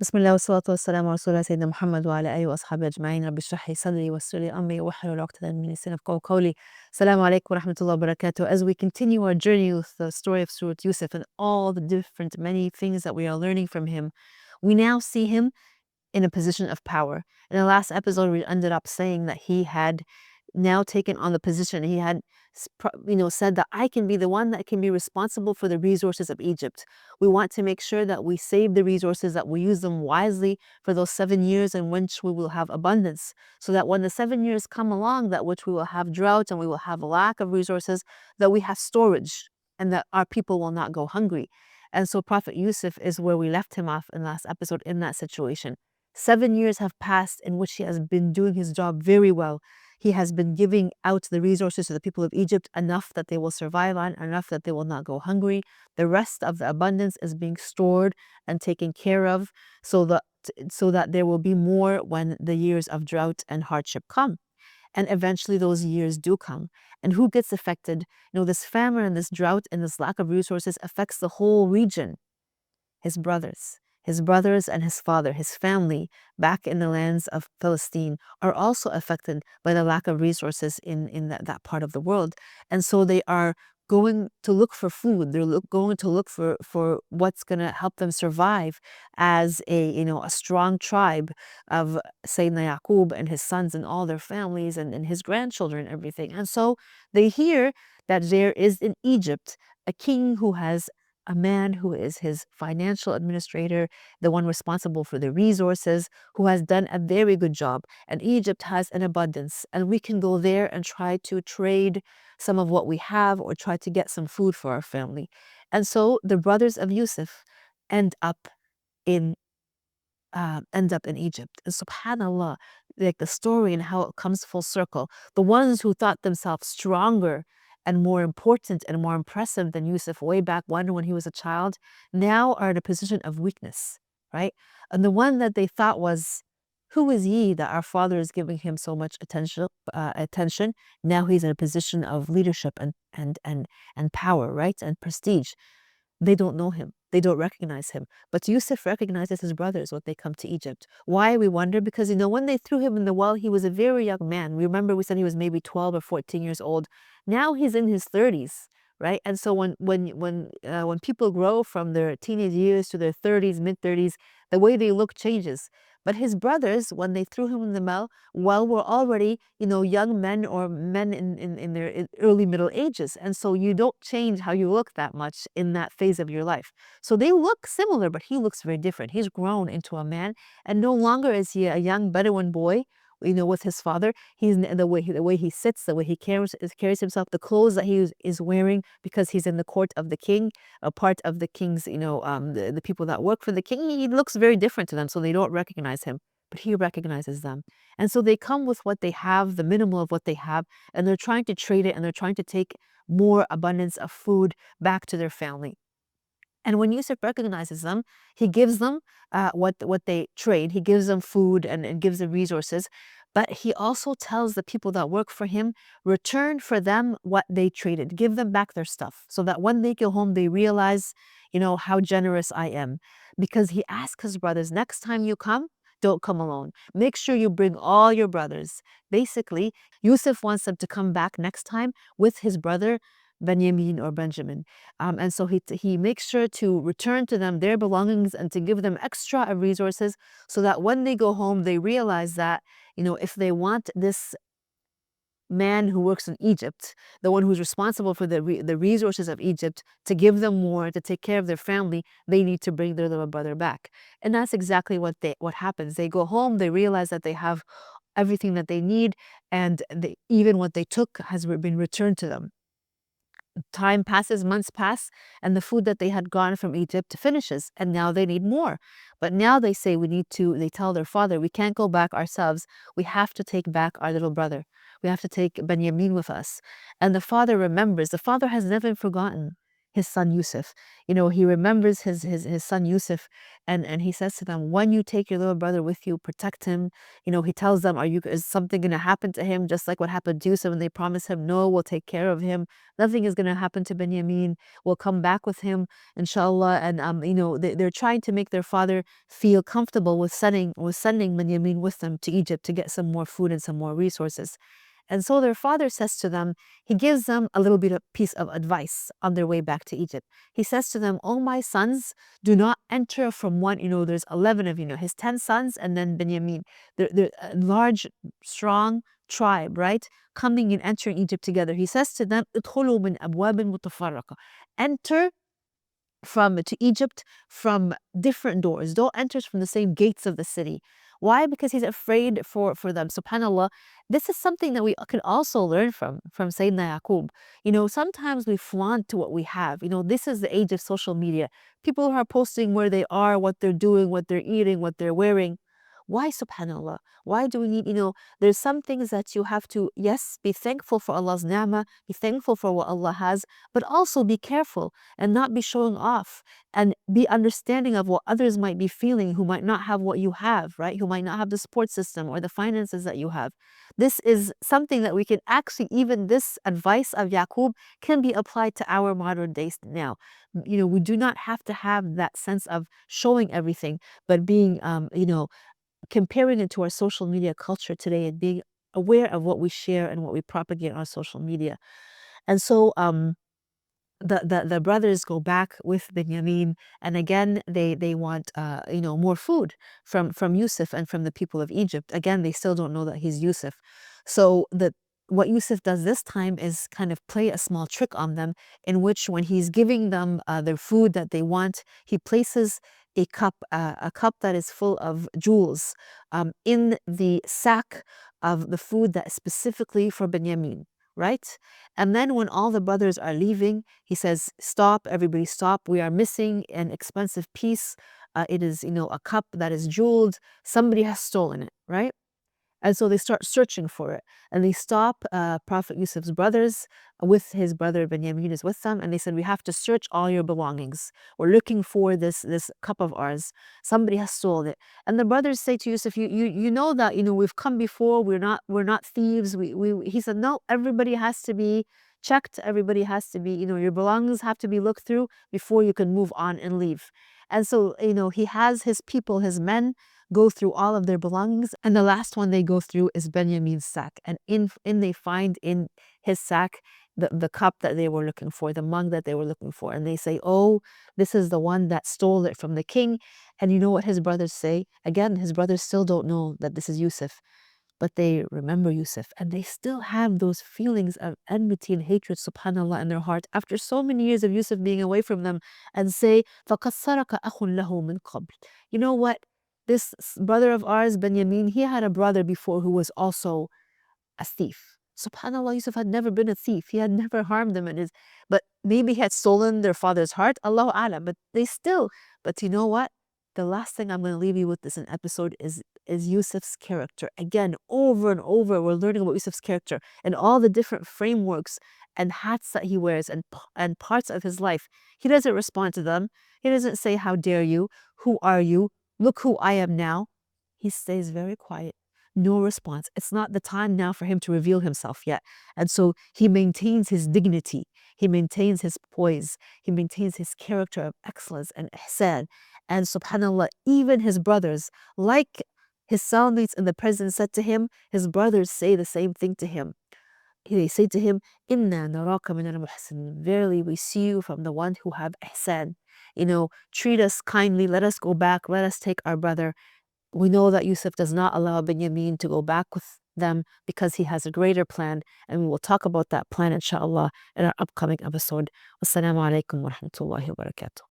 بسم الله والصلاة والسلام على رسول الله سيدنا محمد وعلى آله وأصحابه أجمعين. رب اشرح لي صدري ويسر لي أمري واحلل عقدة من لساني يفقهوا قولي. السلام عليكم ورحمة الله وبركاته. As we continue our journey with the story of Surah Yusuf and all the different many things that we are learning from him, we now see him in a position of power. In the last episode, we ended up saying that he had now taken on the position. He had, said that I can be the one that can be responsible for the resources of Egypt. We want to make sure that we save the resources, that we use them wisely for those 7 years in which we will have abundance, so that when the 7 years come along, that which we will have drought and we will have a lack of resources, that we have storage and that our people will not go hungry. And so Prophet Yusuf is where we left him off in last episode in that situation. 7 years have passed in which he has been doing his job very well. He has been giving out the resources to the people of Egypt, enough that they will survive on, enough that they will not go hungry. The rest of the abundance is being stored and taken care of so that there will be more when the years of drought and hardship come. And eventually those years do come. And who gets affected? This famine and this drought and this lack of resources affects the whole region. His brothers and his father, his family back in the lands of Palestine are also affected by the lack of resources in that part of the world. And so they are going to look for food. They're going to look for what's going to help them survive as a strong tribe of Sayyidina Yaqub and his sons and all their families and his grandchildren and everything. And so they hear that there is in Egypt a king who has a man who is his financial administrator, the one responsible for the resources, who has done a very good job. And Egypt has an abundance, and we can go there and try to trade some of what we have or try to get some food for our family. And so the brothers of Yusuf end up in Egypt. And subhanAllah, like the story and how it comes full circle. The ones who thought themselves stronger and more important and more impressive than Yusuf way back when he was a child, now are in a position of weakness, right? And the one that they thought was, who is he that our father is giving him so much attention? Now he's in a position of leadership and power, right? And prestige. They don't know him. They don't recognize him. But Yusuf recognizes his brothers when they come to Egypt. Why, we wonder? Because, when they threw him in the well, he was a very young man. Remember, we said he was maybe 12 or 14 years old. Now he's in his 30s, right? And so when people grow from their teenage years to their 30s, mid-30s, the way they look changes. But his brothers, when they threw him in the well, were already, young men or men in their early middle ages. And so you don't change how you look that much in that phase of your life. So they look similar, but he looks very different. He's grown into a man, and no longer is he a young Bedouin boy, with his father. He's the way he sits, the way he carries himself, the clothes that he is wearing, because he's in the court of the king, a part of the king's, the people that work for the king. He looks very different to them, so they don't recognize him, but he recognizes them. And so they come with what they have, the minimal of what they have, and they're trying to trade it, and they're trying to take more abundance of food back to their family. And when Yusuf recognizes them, he gives them what they trade. He gives them food and gives them resources. But he also tells the people that work for him, return for them what they traded. Give them back their stuff, so that when they go home, they realize, how generous I am. Because he asks his brothers, next time you come, don't come alone. Make sure you bring all your brothers. Basically, Yusuf wants them to come back next time with his brother Benjamin. And so he makes sure to return to them their belongings and to give them extra resources, so that when they go home, they realize that, if they want this man who works in Egypt, the one who's responsible for the resources of Egypt, to give them more, to take care of their family, they need to bring their little brother back. And that's exactly what happens. They go home, they realize that they have everything that they need, and even what they took has been returned to them. Time passes, months pass, and the food that they had gone from Egypt finishes, and now they need more. But now they say, they tell their father, we can't go back ourselves. We have to take back our little brother. We have to take Benjamin with us. And the father remembers. The father has never forgotten. his son Yusuf. He remembers his son Yusuf, and he says to them, when you take your little brother with you, protect him. He tells them, is something going to happen to him, just like what happened to Yusuf? And they promise him, no, we'll take care of him. Nothing is going to happen to Benjamin. We'll come back with him, inshallah. And they're trying to make their father feel comfortable with sending Benjamin with them to Egypt to get some more food and some more resources. And so their father says to them, he gives them a little bit of piece of advice on their way back to Egypt. He says to them, oh, my sons, do not enter from one, there's 11 of his 10 sons and then Benjamin. They're a large, strong tribe, right? Coming and entering Egypt together. He says to them, ادخلوا من أبواب متفرقة. Enter to Egypt from different doors. Don't enter from the same gates of the city. Why? Because he's afraid for them. SubhanAllah, this is something that we can also learn from Sayyidina Yaqub. Sometimes we flaunt to what we have. This is the age of social media. People are posting where they are, what they're doing, what they're eating, what they're wearing. Why, subhanAllah? Why do we need, there's some things that you have to, yes, be thankful for Allah's ni'mah, be thankful for what Allah has, but also be careful and not be showing off and be understanding of what others might be feeling who might not have what you have, right? Who might not have the support system or the finances that you have. This is something that we can actually, even this advice of Yaqub can be applied to our modern days now. We do not have to have that sense of showing everything, but being, comparing it to our social media culture today and being aware of what we share and what we propagate on social media. And so the brothers go back with Benjamin, and again they want more food from Yusuf and from the people of Egypt. Again, they still don't know that he's Yusuf. So what Yusuf does this time is kind of play a small trick on them, in which when he's giving them their food that they want, he places a cup that is full of jewels in the sack of the food that is specifically for Benjamin, right? And then when all the brothers are leaving, he says, stop, everybody stop. We are missing an expensive piece. It is, a cup that is jeweled. Somebody has stolen it, right? And so they start searching for it. And they stop Prophet Yusuf's brothers with his brother Benjamin is with them. And they said, we have to search all your belongings. We're looking for this cup of ours. Somebody has stolen it. And the brothers say to Yusuf, you know that, we've come before. We're not thieves. He said, no, everybody has to be checked. Everybody has to be, your belongings have to be looked through before you can move on and leave. And so, he has his people, his men, go through all of their belongings, and the last one they go through is Benjamin's sack, and they find in his sack the cup that they were looking for, the mug that they were looking for, and they say, oh, this is the one that stole it from the king. And you know what his brothers say? Again, his brothers still don't know that this is Yusuf, but they remember Yusuf, and they still have those feelings of enmity and hatred, subhanAllah, in their heart after so many years of Yusuf being away from them, and say, فَقَدْ سَرَكَ أَخٌ لَهُ مِنْ قَبْلِ. You know what? This brother of ours, Benjamin, he had a brother before who was also a thief. SubhanAllah, Yusuf had never been a thief. He had never harmed them, but maybe he had stolen their father's heart. Allahu A'lam. But you know what? The last thing I'm going to leave you with this an episode is Yusuf's character. Again, over and over, we're learning about Yusuf's character and all the different frameworks and hats that he wears and parts of his life. He doesn't respond to them. He doesn't say, how dare you? Who are you? Look who I am now. He stays very quiet. No response. It's not the time now for him to reveal himself yet. And so he maintains his dignity. He maintains his poise. He maintains his character of excellence and ihsan. And subhanAllah, even his brothers, like his cellmates in the prison said to him, his brothers say the same thing to him. They say to him, Inna naraka min al-muhsin. Verily, we see you from the one who have ihsan. Treat us kindly. Let us go back. Let us take our brother. We know that Yusuf does not allow Benjamin to go back with them because he has a greater plan. And we will talk about that plan, inshallah, in our upcoming episode. Wassalamu alaikum wa rahmatullahi wa barakatuh.